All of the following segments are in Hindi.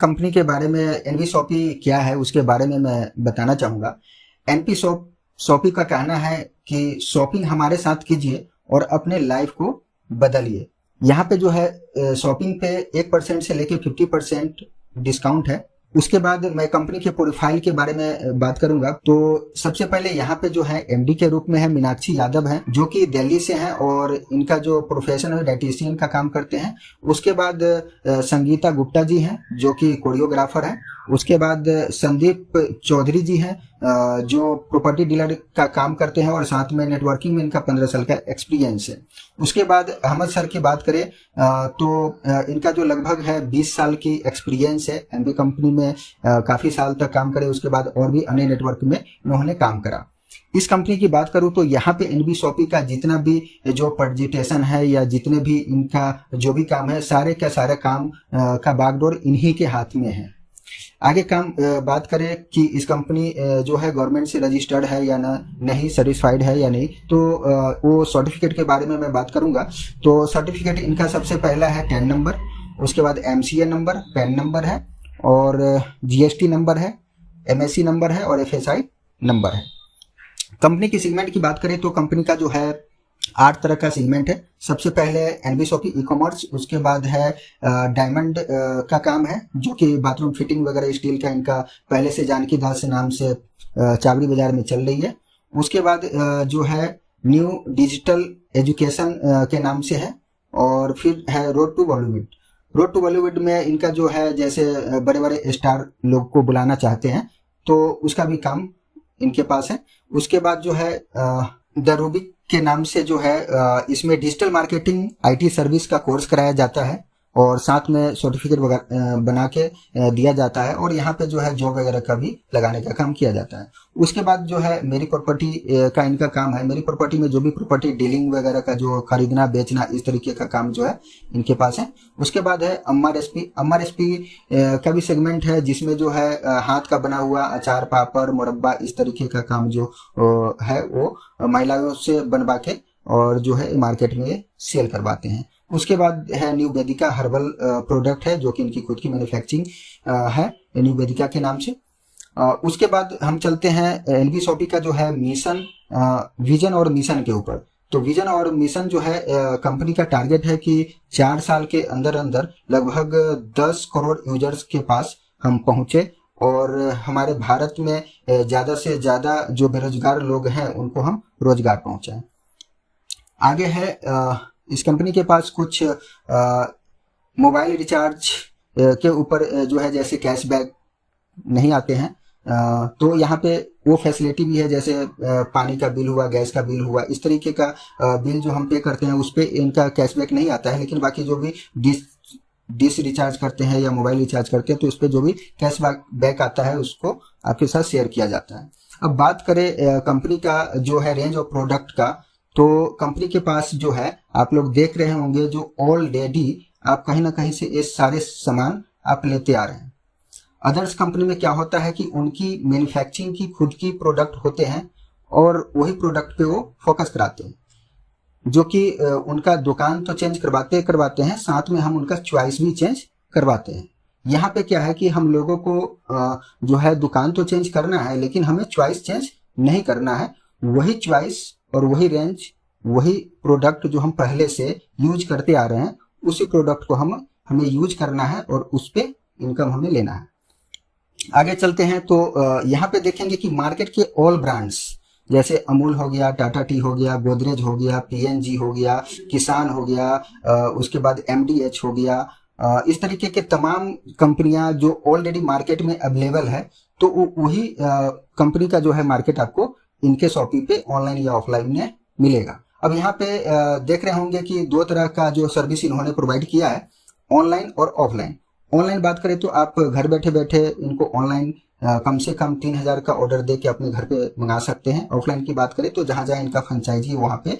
कंपनी के बारे में एनवी शॉपी क्या है उसके बारे में मैं बताना चाहूँगा। एनपी शॉपी का कहना है कि शॉपिंग हमारे साथ कीजिए और अपने लाइफ को बदलिए। यहाँ पे जो है शॉपिंग पे 1% से लेके 50% डिस्काउंट है। उसके बाद मैं कंपनी के प्रोफाइल के बारे में बात करूंगा। तो सबसे पहले यहाँ पे जो है एमडी के रूप में है मीनाक्षी यादव हैं, जो कि दिल्ली से हैं और इनका जो प्रोफेशन है डाइटिशियन का काम करते हैं। उसके बाद संगीता गुप्ता जी हैं जो कि कोरियोग्राफर हैं। उसके बाद संदीप चौधरी जी हैं जो प्रॉपर्टी डीलर का काम करते हैं और साथ में नेटवर्किंग में इनका 15 साल का एक्सपीरियंस है। उसके बाद अहमद सर की बात करें तो इनका जो लगभग है 20 साल की एक्सपीरियंस है। एमबी कंपनी में काफ़ी साल तक काम करे, उसके बाद और भी अन्य नेटवर्क में इन्होंने काम करा। इस कंपनी की बात करूं तो यहाँ पे एनबी शॉपी का जितना भी जो प्रेजेंटेशन है या जितने भी इनका जो भी काम है, सारे का सारा काम का बागडोर इन्हीं के हाथ में है। आगे काम बात करें कि इस कंपनी जो है गवर्नमेंट से रजिस्टर्ड है या नहीं, सर्टिफाइड है या नहीं, तो वो सर्टिफिकेट के बारे में मैं बात करूंगा। तो सर्टिफिकेट इनका सबसे पहला है 10 नंबर, उसके बाद एमसीए नंबर, पैन नंबर है और जीएसटी नंबर है, एमएससी नंबर है और एफएसआई नंबर है। कंपनी की सेगमेंट की बात करें तो कंपनी का जो है 8 तरह का सेगमेंट है। सबसे पहले एनबी शॉपी ई कॉमर्स, उसके बाद है डायमंड का काम है जो कि बाथरूम फिटिंग वगैरह स्टील का इनका पहले से जानकी दास नाम से चावड़ी बाजार में चल रही है। उसके बाद जो है न्यू डिजिटल एजुकेशन के नाम से है और फिर है road to Bollywood. Road to Bollywood में इनका जो है जैसे बड़े बड़े स्टार लोग को बुलाना चाहते हैं तो उसका भी काम इनके पास है। उसके बाद जो है द रूबिक के नाम से जो है इसमें डिजिटल मार्केटिंग आईटी सर्विस का कोर्स कराया जाता है और साथ में सर्टिफिकेट बना के दिया जाता है और यहाँ पे जो है जॉब वगैरह का भी लगाने का काम किया जाता है। उसके बाद जो है मेरी प्रॉपर्टी का इनका काम है। मेरी प्रॉपर्टी में जो भी प्रॉपर्टी डीलिंग वगैरह का जो खरीदना बेचना इस तरीके का काम जो है इनके पास है। उसके बाद है अम्मा रेसिपी का भी सेगमेंट है जिसमें जो है हाथ का बना हुआ अचार पापड़ मुरब्बा इस तरीके का काम जो है वो महिलाओं से बनवा के और जो है मार्केट में सेल करवाते हैं। उसके बाद है न्यू वेदिका हर्बल प्रोडक्ट है जो कि इनकी खुद की मैन्युफैक्चरिंग है न्यू वेदिका के नाम से। उसके बाद हम चलते हैं एनबी शॉपी का जो है मिशन, विजन और मिशन के ऊपर। तो विजन और मिशन जो है कंपनी का टारगेट है कि 4 साल के अंदर अंदर लगभग 10 करोड़ यूजर्स के पास हम पहुंचे और हमारे भारत में ज़्यादा से ज़्यादा जो बेरोजगार लोग हैं उनको हम रोजगार पहुंचाएं। आगे है इस कंपनी के पास कुछ मोबाइल रिचार्ज के ऊपर जो है जैसे कैशबैक नहीं आते हैं तो यहाँ पे वो फैसिलिटी भी है, जैसे पानी का बिल हुआ, गैस का बिल हुआ, इस तरीके का बिल जो हम पे करते हैं उस पर इनका कैशबैक नहीं आता है। लेकिन बाकी जो भी डिश रिचार्ज करते हैं या मोबाइल रिचार्ज करते हैं तो उस पर जो भी कैशबैक आता है उसको आपके साथ शेयर किया जाता है। अब बात करें कंपनी का जो है रेंज ऑफ प्रोडक्ट का, तो कंपनी के पास जो है आप लोग देख रहे होंगे जो ऑलरेडी आप कहीं ना कहीं से ये सारे सामान आप लेते आ रहे हैं। अदर्स कंपनी में क्या होता है कि उनकी मैन्युफैक्चरिंग की खुद की प्रोडक्ट होते हैं और वही प्रोडक्ट पे वो फोकस कराते हैं, जो कि उनका दुकान तो चेंज करवाते हैं, साथ में हम उनका चॉइस भी चेंज करवाते हैं। यहाँ पे क्या है कि हम लोगों को जो है दुकान तो चेंज करना है लेकिन हमें चॉइस चेंज नहीं करना है। वही चॉइस और वही रेंज, वही प्रोडक्ट जो हम पहले से यूज करते आ रहे हैं उसी प्रोडक्ट को हमें यूज करना है और उस पे इनकम हमें लेना है। आगे चलते हैं तो यहाँ पे देखेंगे कि मार्केट के ऑल ब्रांड्स जैसे अमूल हो गया, टाटा टी हो गया, गोदरेज हो गया, पीएनजी हो गया, किसान हो गया, उसके बाद एमडीएच हो गया, इस तरीके के तमाम कंपनियां जो ऑलरेडी मार्केट में अवेलेबल है तो वही कंपनी का जो है मार्केट आपको इनके शॉपी पे ऑनलाइन या ऑफलाइन में मिलेगा। अब यहाँ पे देख रहे होंगे कि 2 तरह का जो सर्विस इन्होंने प्रोवाइड किया है, ऑनलाइन और ऑफलाइन। ऑनलाइन बात करें तो आप घर बैठे बैठे इनको ऑनलाइन कम से कम 3000 का ऑर्डर दे के अपने घर पे मंगा सकते हैं। ऑफलाइन की बात करें तो जहां जहां इनका फ्रेंचाइजी वहां पे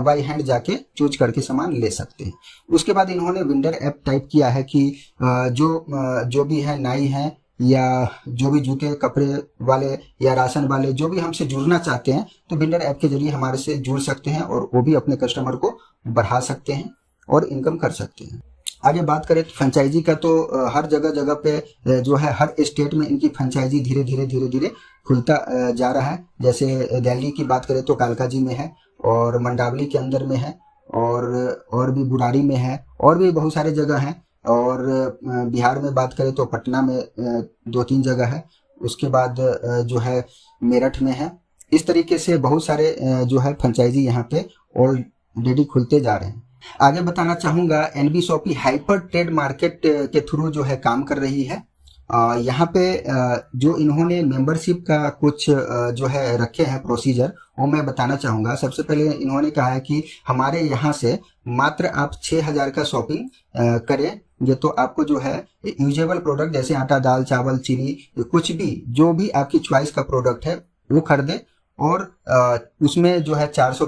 बाई हैंड जाके चूज करके सामान ले सकते हैं। उसके बाद इन्होंने विंडर ऐप टाइप किया है कि जो भी है नाई है या जो भी जूते कपड़े वाले या राशन वाले जो भी हमसे जुड़ना चाहते हैं तो विंडर ऐप के जरिए हमारे से जुड़ सकते हैं और वो भी अपने कस्टमर को बढ़ा सकते हैं और इनकम कर सकते हैं। आगे बात करें तो फ्रेंचाइजी का, तो हर जगह जगह पे जो है हर स्टेट में इनकी फ्रेंचाइजी धीरे धीरे खुलता जा रहा है। जैसे दिल्ली की बात करें तो कालकाजी में है, और मंडावली के अंदर में है, और भी बुराड़ी में है, और भी बहुत सारे जगह हैं। और बिहार में बात करें तो पटना में 2-3 जगह है। उसके बाद जो है मेरठ में है। इस तरीके से बहुत सारे जो है फ्रेंचाइजी यहाँ पे ऑलरेडी खुलते जा रहे हैं। आगे बताना चाहूँगा, NB Shoppy hyper trade market के थ्रू जो है काम कर रही है। यहाँ पे जो इन्होंने मेंबरशिप का कुछ जो है रखे हैं प्रोसीजर, वो मैं बताना चाहूँगा। सबसे पहले इन्होंने कहा है कि हमारे यहाँ से मात्र आप 6,000 का शॉपिंग करेंगे तो आपको जो है यूजेबल प्रोडक्ट जैसे आटा, दाल, चावल, चीनी, कुछ भी जो भी आपकी चॉइस का प्रोडक्ट है वो खरीदें। और उसमें जो है 400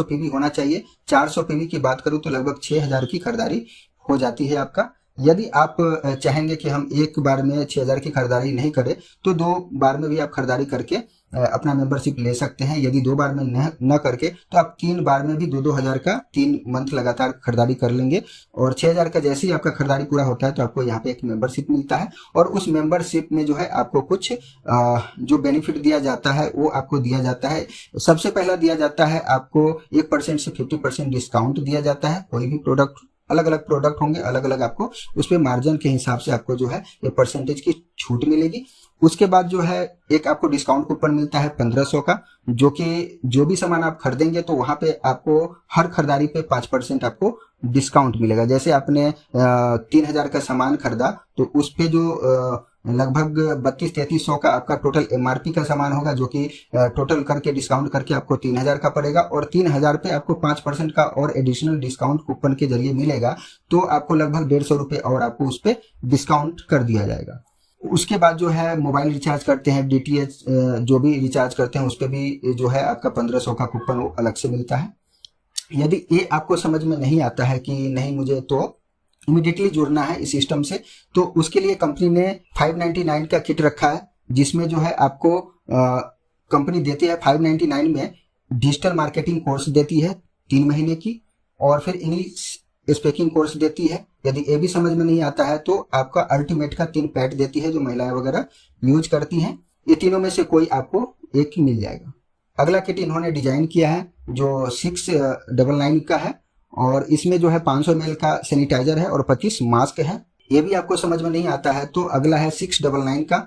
पीवी होना चाहिए। 400 पीवी की बात करूँ तो लगभग 6,000 की खरीदारी हो जाती है आपका। यदि आप चाहेंगे कि हम एक बार में 6,000 की खरीदारी नहीं करें तो 2 बार में भी आप खरीदारी करके अपना मेंबरशिप ले सकते हैं। यदि 2 बार में न करके तो आप 3 बार में भी 2-2 हज़ार का 3 मंथ लगातार खरीदारी कर लेंगे। और 6,000 का जैसे ही आपका खरीदारी पूरा होता है तो आपको यहाँ पे एक मेंबरशिप मिलता है। और उस मेंबरशिप में जो है आपको कुछ जो बेनिफिट दिया जाता है वो आपको दिया जाता है। सबसे पहला दिया जाता है आपको 1% से 50% डिस्काउंट दिया जाता है। कोई भी प्रोडक्ट, अलग अलग प्रोडक्ट होंगे, अलग अलग आपको उस पे मार्जिन के हिसाब से आपको जो है ये परसेंटेज की छूट मिलेगी। उसके बाद जो है एक आपको डिस्काउंट कूपन मिलता है 1500 का, जो कि जो भी सामान आप खरीदेंगे तो वहां पे आपको हर खरीदारी पे 5% आपको डिस्काउंट मिलेगा। जैसे आपने 3,000 का सामान खरीदा तो उस पे जो लगभग 32-3300 का आपका टोटल एमआरपी का सामान होगा, जो कि टोटल करके डिस्काउंट करके आपको 3,000 का पड़ेगा। और 3,000 पे आपको 5% का और एडिशनल डिस्काउंट कूपन के जरिए मिलेगा, तो आपको लगभग 150 रुपये और आपको उस पर डिस्काउंट कर दिया जाएगा। उसके बाद जो है मोबाइल रिचार्ज करते हैं, डीटीएच जो भी रिचार्ज करते हैं उस पर भी जो है आपका 1,500 का कूपन वो अलग से मिलता है। यदि ये आपको समझ में नहीं आता है कि नहीं मुझे तो इमीडिएटली जुड़ना है इस सिस्टम से, तो उसके लिए कंपनी ने 599 का किट रखा है, जिसमें जो है आपको कंपनी देती है 599 में डिजिटल मार्केटिंग कोर्स देती है 3 महीने की, और फिर इंग्लिश स्पीकिंग कोर्स देती है। यदि ये भी समझ में नहीं आता है तो आपका अल्टीमेट का 3 पैड देती है जो महिलाएं वगैरह यूज करती हैं। ये तीनों में से कोई आपको एक ही मिल जाएगा। अगला किट इन्होंने डिजाइन किया है जो 699 का है, और इसमें जो है 500 ml का सैनिटाइजर है और 25 मास्क है। ये भी आपको समझ में नहीं आता है तो अगला है 699 का,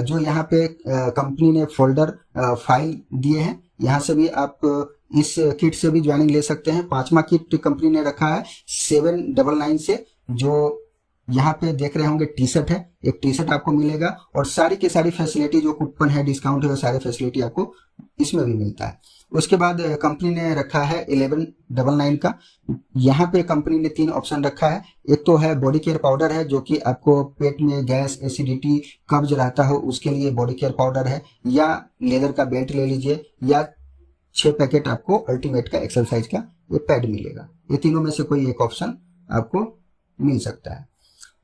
जो यहाँ पे कंपनी ने फोल्डर फाइल दिए हैं। यहाँ से भी आप इस किट से भी ज्वाइनिंग ले सकते हैं। 5वां किट कंपनी ने रखा है 799 से, जो यहाँ पे देख रहे होंगे टी शर्ट है। एक टी शर्ट आपको मिलेगा और सारी की सारी फैसिलिटी जो कूपन है, डिस्काउंट है, वो सारे फैसिलिटी आपको इसमें भी मिलता है। उसके बाद कंपनी ने रखा है 1199 का। यहाँ पे कंपनी ने 3 ऑप्शन रखा है। एक तो है बॉडी केयर पाउडर है, जो कि आपको पेट में गैस, एसिडिटी, कब्ज रहता हो उसके लिए बॉडी केयर पाउडर है, या लेदर का बेल्ट ले लीजिए, या 6 पैकेट आपको अल्टीमेट का एक्सरसाइज का ये पैड मिलेगा। ये तीनों में से कोई एक ऑप्शन आपको मिल सकता है।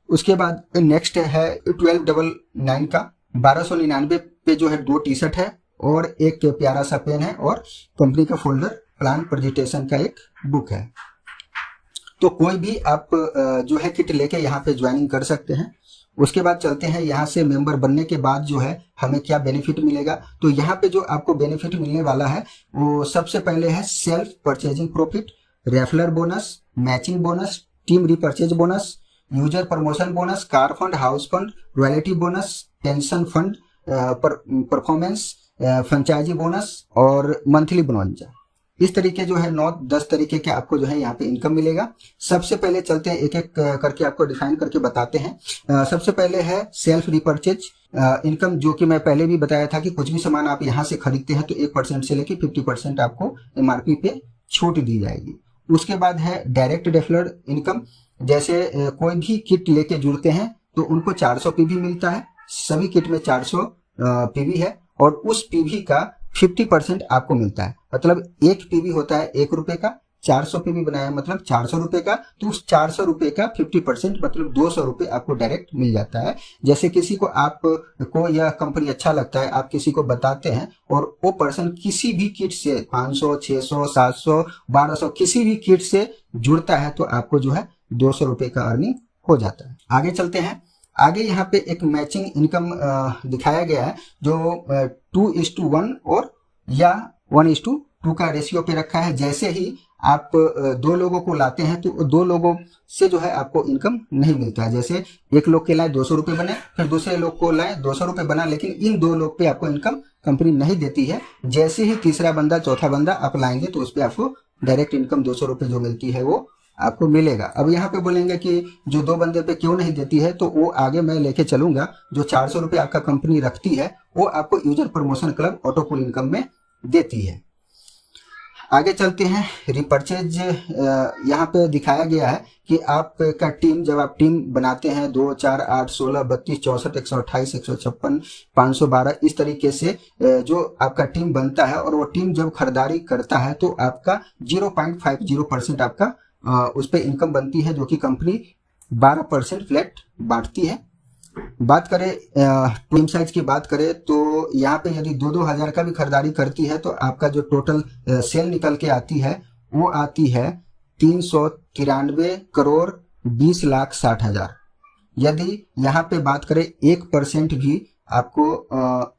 उसके बाद नेक्स्ट है 1299 का। 1299 पे जो है 2 टी शर्ट है और एक प्यारा सा पेन है और कंपनी का फोल्डर प्लान प्रेजेंटेशन का एक बुक है। तो कोई भी आप जो है किट लेके यहाँ पे ज्वाइनिंग कर सकते हैं। उसके बाद चलते हैं यहाँ से मेंबर बनने के बाद जो है हमें क्या बेनिफिट मिलेगा। तो यहाँ पे जो आपको बेनिफिट मिलने वाला है वो सबसे पहले है self purchasing profit, referral bonus, matching bonus, team repurchase bonus, user promotion bonus, car fund, house fund, royalty bonus, pension fund, performance, franchisee bonus और मंथली बोनस। इस तरीके जो है 9-10 तरीके के आपको जो है यहाँ पे इनकम मिलेगा। सबसे पहले चलते हैं एक एक करके आपको डिफाइन करके बताते हैं। सबसे पहले है सेल्फ रिपर्चेज इनकम, जो कि मैं पहले भी बताया था कि कुछ भी सामान आप यहाँ से खरीदते हैं तो 1% से लेके 50% आपको एमआरपी पे छूट दी जाएगी। उसके बाद है डायरेक्ट रेफरल इनकम, जैसे कोई भी किट लेके जुड़ते हैं तो उनको 400 पीवी मिलता है। सभी किट में 400 पीवी है और उस पीवी का 50% आपको मिलता है। मतलब एक पीवी होता है 1 रुपए का, 400 पीवी बनाया मतलब 400 रुपए का, तो उस 400 रुपए का 50% मतलब 200 रुपए आपको डायरेक्ट मिल जाता है। जैसे किसी को आपको यह कंपनी अच्छा लगता है, आप किसी को बताते हैं और वो पर्सन किसी भी किट से 500, 600, 700, 1200 किसी भी किट से जुड़ता है तो आपको जो है 200 रुपये का अर्निंग हो जाता है। आगे चलते हैं। आगे यहाँ पे एक मैचिंग इनकम दिखाया गया है जो 2:1 और या 1:2 का रेशियो पे रखा है। जैसे ही आप दो लोगों को लाते हैं तो दो लोगों से जो है आपको इनकम नहीं मिलता है। जैसे एक लोग के लाए 200 रुपये बने, फिर दूसरे लोग को लाए 200 रुपये बना, लेकिन इन दो लोग पे आपको इनकम कंपनी नहीं देती है। जैसे ही तीसरा बंदा चौथा बंदा आप लाएंगे तो उस पर आपको डायरेक्ट इनकम 200 रुपये जो मिलती है वो आपको मिलेगा। अब यहाँ पे बोलेंगे कि जो दो बंदे पे क्यों नहीं देती है, तो वो आगे मैं लेके चलूंगा। जो 400 रुपये आपका कंपनी रखती है वो आपको यूजर प्रमोशन क्लब ऑटो पुल इनकम में देती है। आगे चलते हैं। रिपर्चेज यहाँ पे दिखाया गया है कि आपका टीम, जब आप टीम बनाते हैं 2, 4, 8, 16, 32, 64, 128, 156, 512 इस तरीके से जो आपका टीम बनता है और वो टीम जब खरीदारी करता है तो आपका 0.50% आपका उस पर इनकम बनती है, जो कि कंपनी 12% फ्लैट बांटती है। बात करें टीम साइज की बात करें तो यहाँ पे यदि 2-2 हज़ार का भी खरीदारी करती है तो आपका जो टोटल सेल निकल के आती है वो आती है 393 करोड़ 20,60,000। यदि यहाँ पे बात करें 1% भी आपको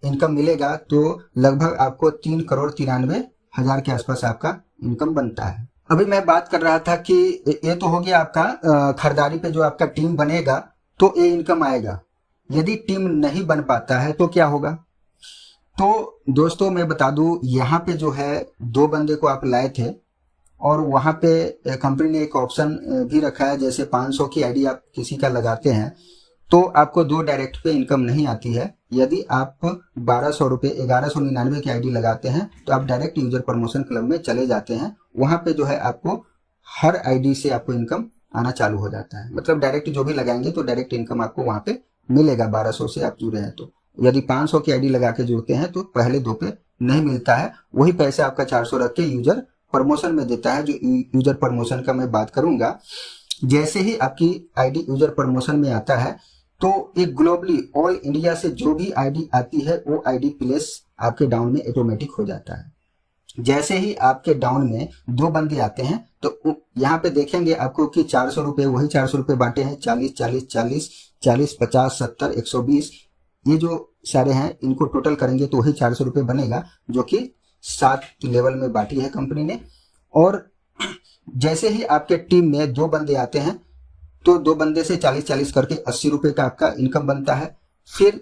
इनकम मिलेगा तो लगभग आपको 3 करोड़ 93 हज़ार के आसपास आपका इनकम बनता है। अभी मैं बात कर रहा था कि ये तो हो गया आपका खरीदारी पे जो आपका टीम बनेगा तो ये इनकम आएगा। यदि टीम नहीं बन पाता है तो क्या होगा? तो दोस्तों मैं बता दूं, यहाँ पे जो है 2 बंदे को आप लाए थे और वहाँ पे कंपनी ने एक ऑप्शन भी रखा है, जैसे 500 की आईडी आप किसी का लगाते हैं तो आपको 2 डायरेक्ट पे इनकम नहीं आती है। यदि आप 1200 रुपये 1199 की आईडी लगाते हैं तो आप डायरेक्ट यूजर प्रमोशन क्लब में चले जाते हैं। वहाँ पे जो है आपको हर आईडी से आपको इनकम आना चालू हो जाता है। मतलब डायरेक्ट जो भी लगाएंगे तो डायरेक्ट इनकम आपको वहाँ पे मिलेगा। 1200 से आप जुड़े हैं तो यदि 500 की आईडी लगा के जुड़ते हैं तो पहले 2 पे नहीं मिलता है। वही पैसे आपका 400 रख के यूजर प्रमोशन में देता है। जो यूजर प्रमोशन का मैं बात करूंगा, जैसे ही आपकी आईडी यूजर प्रमोशन में आता है तो एक ग्लोबली ऑल इंडिया से जो भी आईडी आती है वो आईडी प्लेस आपके डाउन में ऑटोमेटिक हो जाता है। जैसे ही आपके डाउन में 2 बंदे आते हैं तो यहाँ पे देखेंगे आपको कि 400 रुपये, वही 400 रुपये बांटे हैं 40, 40, 40, 40, 50, 70, 120, ये जो सारे हैं इनको टोटल करेंगे तो वही 400 रुपये बनेगा, जो कि 7 लेवल में बांटी है कंपनी ने। और जैसे ही आपके टीम में 2 बंदे आते हैं तो 2 बंदे से 40-40 करके 80 रुपये का आपका इनकम बनता है। फिर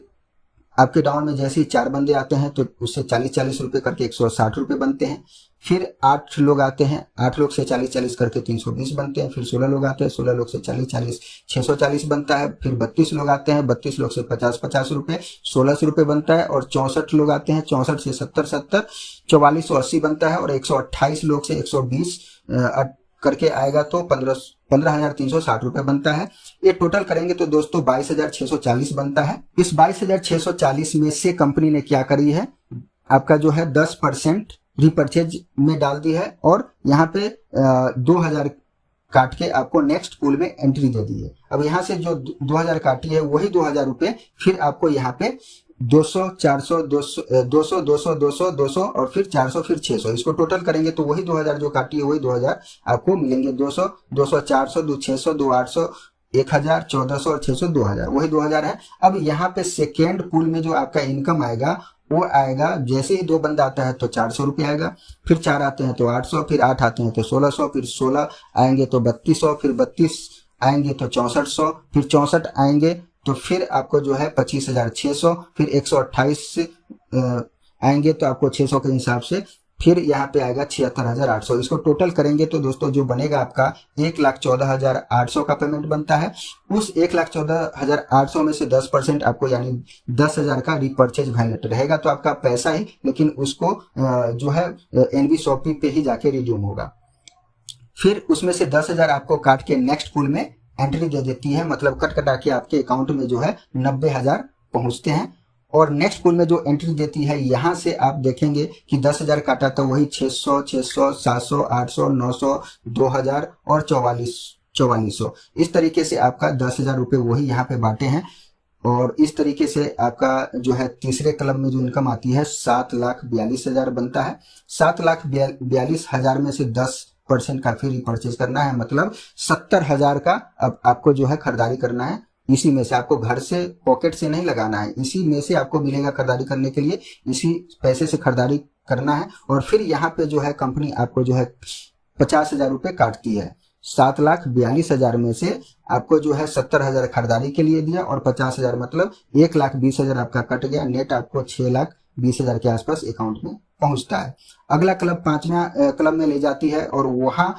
आपके डाउन में जैसे ही 4 बंदे आते हैं तो उससे 40-40 रुपये करके 160 रुपये बनते हैं। फिर 8 लोग आते हैं, 8 लोग से 40-40 करके 320 बनते हैं। फिर 16 लोग आते हैं, 16 लोग से 40-40 640 बनता है। फिर 32 लोग आते हैं, 32 लोग से 50-50 रुपये 1600 रुपये बनता है। और 64 लोग आते हैं, 64 से 70-70 4480 बनता है। और 128 लोग से 120 करके आएगा तो 15,360 रुपये बनता है। ये टोटल करेंगे तो दोस्तों 22,640 बनता है। इस 22,640 में से कंपनी ने क्या करी है, आपका जो है 10% रिपर्चेज में डाल दी है और यहाँ पे 2,000 काट के आपको नेक्स्ट पूल में एंट्री दे दी है। अब यहाँ से जो 2,000 काटी है वही 2,000 रुपये फिर आपको यहाँ पे 200, 400, 200, 200, 200, 200, 200 और फिर 400, फिर 600, इसको टोटल करेंगे तो वही 2,000 जो काटी है वही 2,000 आपको मिलेंगे। 200, 200, 400, 2, 600, 2, 800, 1,000, 1,400 और 600, 2,000, वही 2,000 है। अब यहाँ पे सेकेंड पूल में जो आपका इनकम आएगा वो आएगा, जैसे ही 2 बंदा आता है तो 400 रुपये आएगा, फिर 4 आते हैं तो 800, फिर 8 आते हैं तो 1600, फिर 16 आएंगे तो 3200, फिर 32 आएंगे तो 6400, फिर 64 आएंगे तो फिर आपको जो है 25,600, फिर 128 आएंगे तो आपको 600 के हिसाब से फिर यहाँ पे आएगा 76,800। इसको टोटल करेंगे तो दोस्तों जो बनेगा आपका 1,14,800 का पेमेंट बनता है। उस 1,14,800 में से 10% आपको यानी 10,000 का रिपर्चेज वैलेट रहेगा तो आपका पैसा ही, लेकिन उसको जो है एनवी शॉपी पे ही जाके रिड्यूम होगा। फिर उसमें से 10,000 आपको काट के नेक्स्ट पूल में एंट्री दे देती है, मतलब कट कटा के आपके अकाउंट में जो है 90,000 पहुंचते हैं। और नेक्स्ट पूल में जो एंट्री देती है यहाँ से आप देखेंगे कि 10,000 काटा तो वही 600, 600, 700, 800, 900, 2,000 और 4400। इस तरीके से आपका 10,000 रुपये वही यहाँ पे बांटे हैं। और इस तरीके से आपका जो है तीसरे क्लब में जो इनकम आती है 7,42,000 बनता है। 7,42,000 में से 10% का फिर परचेज करना है, मतलब 70,000 का अब आपको जो है खरीदारी करना है। इसी में से आपको घर से पॉकेट से नहीं लगाना है, इसी में से आपको मिलेगा खरीदारी करने के लिए, इसी पैसे से खरीदारी करना है। और फिर यहाँ पे जो है कंपनी आपको जो है 50,000 रुपये काटती है। 7,42,000 में से आपको जो है 70,000 खरीदारी के लिए दिया और 50,000 मतलब 1,20,000 आपका कट गया। नेट आपको 6,20,000 के आसपास अकाउंट में पहुंचता है। अगला क्लब 5वां क्लब में ले जाती है और वहाँ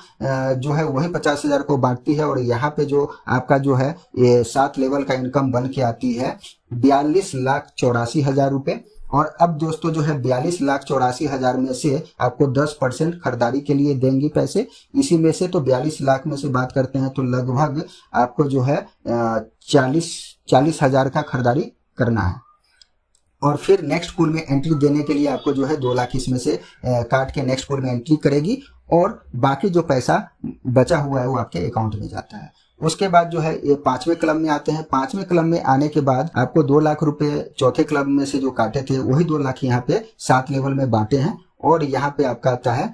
जो है वही 50,000 को बांटती है। और यहाँ पे जो आपका जो है ये 7 लेवल का इनकम बन के आती है 42,84,000 रुपये। और अब दोस्तों जो है 42,84,000 में से आपको 10% खरीदारी के लिए देंगी पैसे। इसी में से तो 42 लाख में से बात करते हैं तो लगभग आपको जो है 40,000 का खरीदारी करना है। और फिर नेक्स्ट पूल में एंट्री देने के लिए आपको जो है 2 लाख इसमें से काट के नेक्स्ट पूल में एंट्री करेगी और बाकी जो पैसा बचा हुआ है वो आपके अकाउंट में जाता है। उसके बाद जो है ये 5वें क्लब में आते हैं। 5वें क्लब में आने के बाद आपको 2 लाख रुपए चौथे क्लब में से जो काटे थे वही 2 लाख यहाँ पे 7 लेवल में बांटे हैं। और यहाँ पे आपका आता है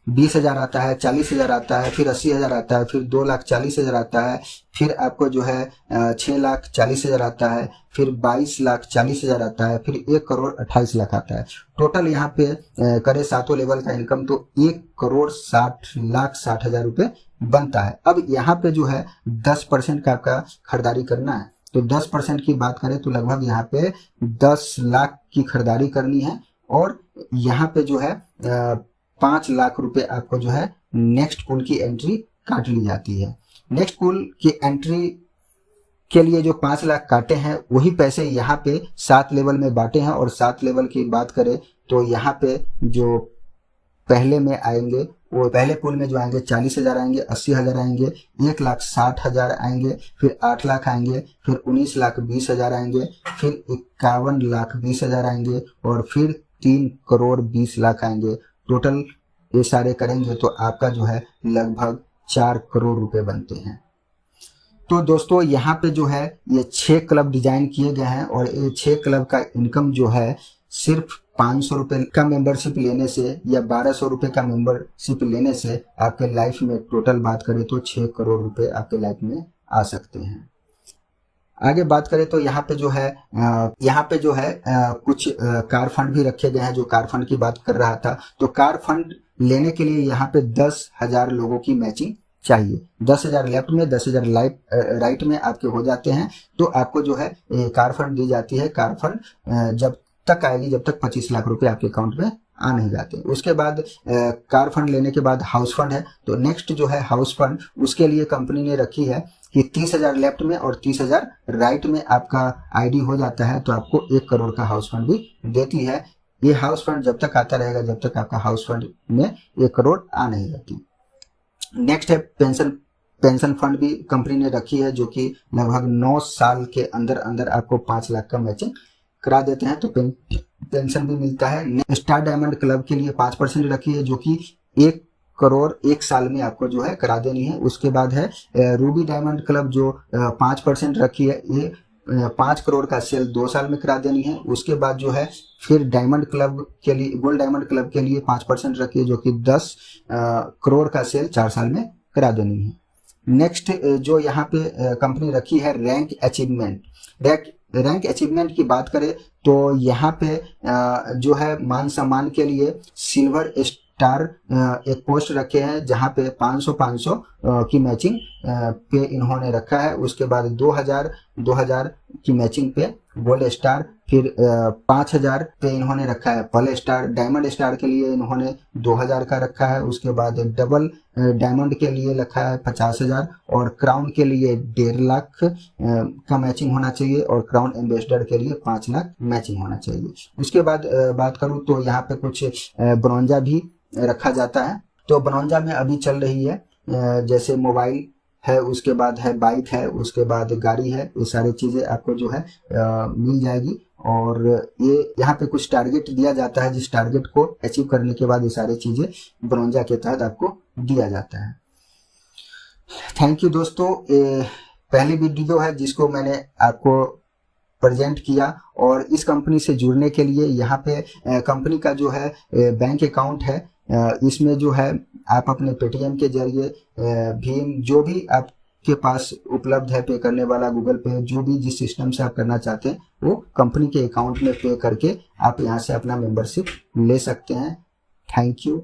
20,000 आता है, 40,000 आता है, फिर 80,000 आता है, फिर 2,40,000 आता है, फिर आपको जो है 6,40,000 आता है, फिर 22,40,000 आता है, फिर 1,28,00,000 आता है। टोटल यहाँ पे करे 7 लेवल का इनकम तो 1,60,60,000 रुपये बनता है। अब यहाँ पे जो है 10% का आपका खरीदारी करना है। तो 10% की बात करें तो लगभग यहाँ पे 10 लाख की खरीदारी करनी है। और यहाँ पे जो है 5 लाख रुपए आपको जो है नेक्स्ट पूल की एंट्री काट ली जाती है। नेक्स्ट पूल की एंट्री के लिए जो 5 लाख काटे हैं वही पैसे यहाँ पे 7 लेवल में बांटे हैं। और 7 लेवल की बात करें तो यहाँ पे जो पहले में आएंगे वो पहले पूल में जो आएंगे 40,000 आएंगे, 80,000 आएंगे, 1,60,000 आएंगे, फिर 8 लाख आएंगे, फिर 19,20,000 आएंगे, फिर 51,20,000 आएंगे और फिर 3,20,00,000 आएंगे। टोटल ये सारे करेंगे तो आपका जो है लगभग 4 करोड़ रुपए बनते हैं। तो दोस्तों यहाँ पे जो है ये 6 क्लब डिजाइन किए गए हैं और ये 6 क्लब का इनकम जो है सिर्फ 500 रुपये का मेंबरशिप लेने से या 1,200 रुपये का मेंबरशिप लेने से आपके लाइफ में टोटल बात करें तो 6 करोड़ रुपए आपके लाइफ में आ सकते हैं। आगे बात करें तो यहाँ पे जो है कुछ कार फंड भी रखे गए हैं। जो कार फंड की बात कर रहा था तो कार फंड लेने के लिए यहाँ पे 10,000 लोगों की मैचिंग चाहिए। 10,000 लेफ्ट में, 10,000 राइट में आपके हो जाते हैं तो आपको जो है कार फंड दी जाती है। कार फंड जब तक आएगी जब तक 25 लाख रुपए आपके अकाउंट में आ नहीं जाते। उसके बाद कार फंड लेने के बाद हाउस फंड है। तो नेक्स्ट जो है हाउस फंड, उसके लिए कंपनी ने रखी है कि 30,000 लेफ्ट में और 30,000 राइट में आपका आईडी हो जाता है तो आपको 1 करोड़ का हाउस फंड भी देती है। ये हाउस फंड जब तक आता रहेगा जब तक आपका हाउस फंड में 1 करोड़ आ नहीं जाती। नेक्स्ट है पेंशन फंड भी कंपनी ने रखी है जो कि लगभग 9 साल के अंदर अंदर आपको 5 लाख का मैचिंग करा देते हैं तो पेंशन भी मिलता है। स्टार डायमंड क्लब के लिए 5% रखी है जो कि 1 करोड़ 1 साल में आपको जो है करा देनी है। उसके बाद है रूबी डायमंड क्लब जो 5% रखी है, ये 5 करोड़ का सेल 2 साल में करा देनी है। उसके बाद जो है फिर डायमंड क्लब के लिए, गोल्ड डायमंड क्लब के लिए 5% रखी है जो कि 10 करोड़ का सेल 4 साल में करा देनी है। नेक्स्ट जो यहाँ पे कंपनी रखी है रैंक अचीवमेंट की बात करें तो यहाँ पे जो है मान सम्मान के लिए सिल्वर स्टार एक पोस्ट रखे हैं जहाँ पे 500 की मैचिंग पे इन्होंने रखा है। उसके बाद 2,000 की मैचिंग पे गोल्ड स्टार, फिर 5,000 पे इन्होंने रखा है पर्ल स्टार। डायमंड स्टार के लिए इन्होंने 2,000 का रखा है। उसके बाद डबल डायमंड के लिए रखा है 50,000 और क्राउन के लिए 1.5 लाख का मैचिंग होना चाहिए और क्राउन एम्बेसडर के लिए 5 लाख मैचिंग होना चाहिए। उसके बाद बात करूं तो यहाँ पे कुछ ब्रोंजा भी रखा जाता है। तो ब्रोंजा में अभी चल रही है जैसे मोबाइल है, उसके बाद है बाइक है, उसके बाद गाड़ी है, ये सारी चीजें आपको जो है मिल जाएगी। और ये यहाँ पे कुछ टारगेट दिया जाता है जिस टारगेट को अचीव करने के बाद ये सारी चीजें ब्रोंजा के तहत आपको दिया जाता है। थैंक यू दोस्तों, पहली वीडियो है जिसको मैंने आपको प्रेजेंट किया और इस कंपनी से जुड़ने के लिए यहाँ पे कंपनी का जो है बैंक अकाउंट है इसमें जो है आप अपने पेटीएम के जरिए भीम जो भी आपके पास उपलब्ध है पे करने वाला, गूगल पे, जो भी जिस सिस्टम से आप करना चाहते हैं वो कंपनी के अकाउंट में पे करके आप यहाँ से अपना मेंबरशिप ले सकते हैं। Thank you.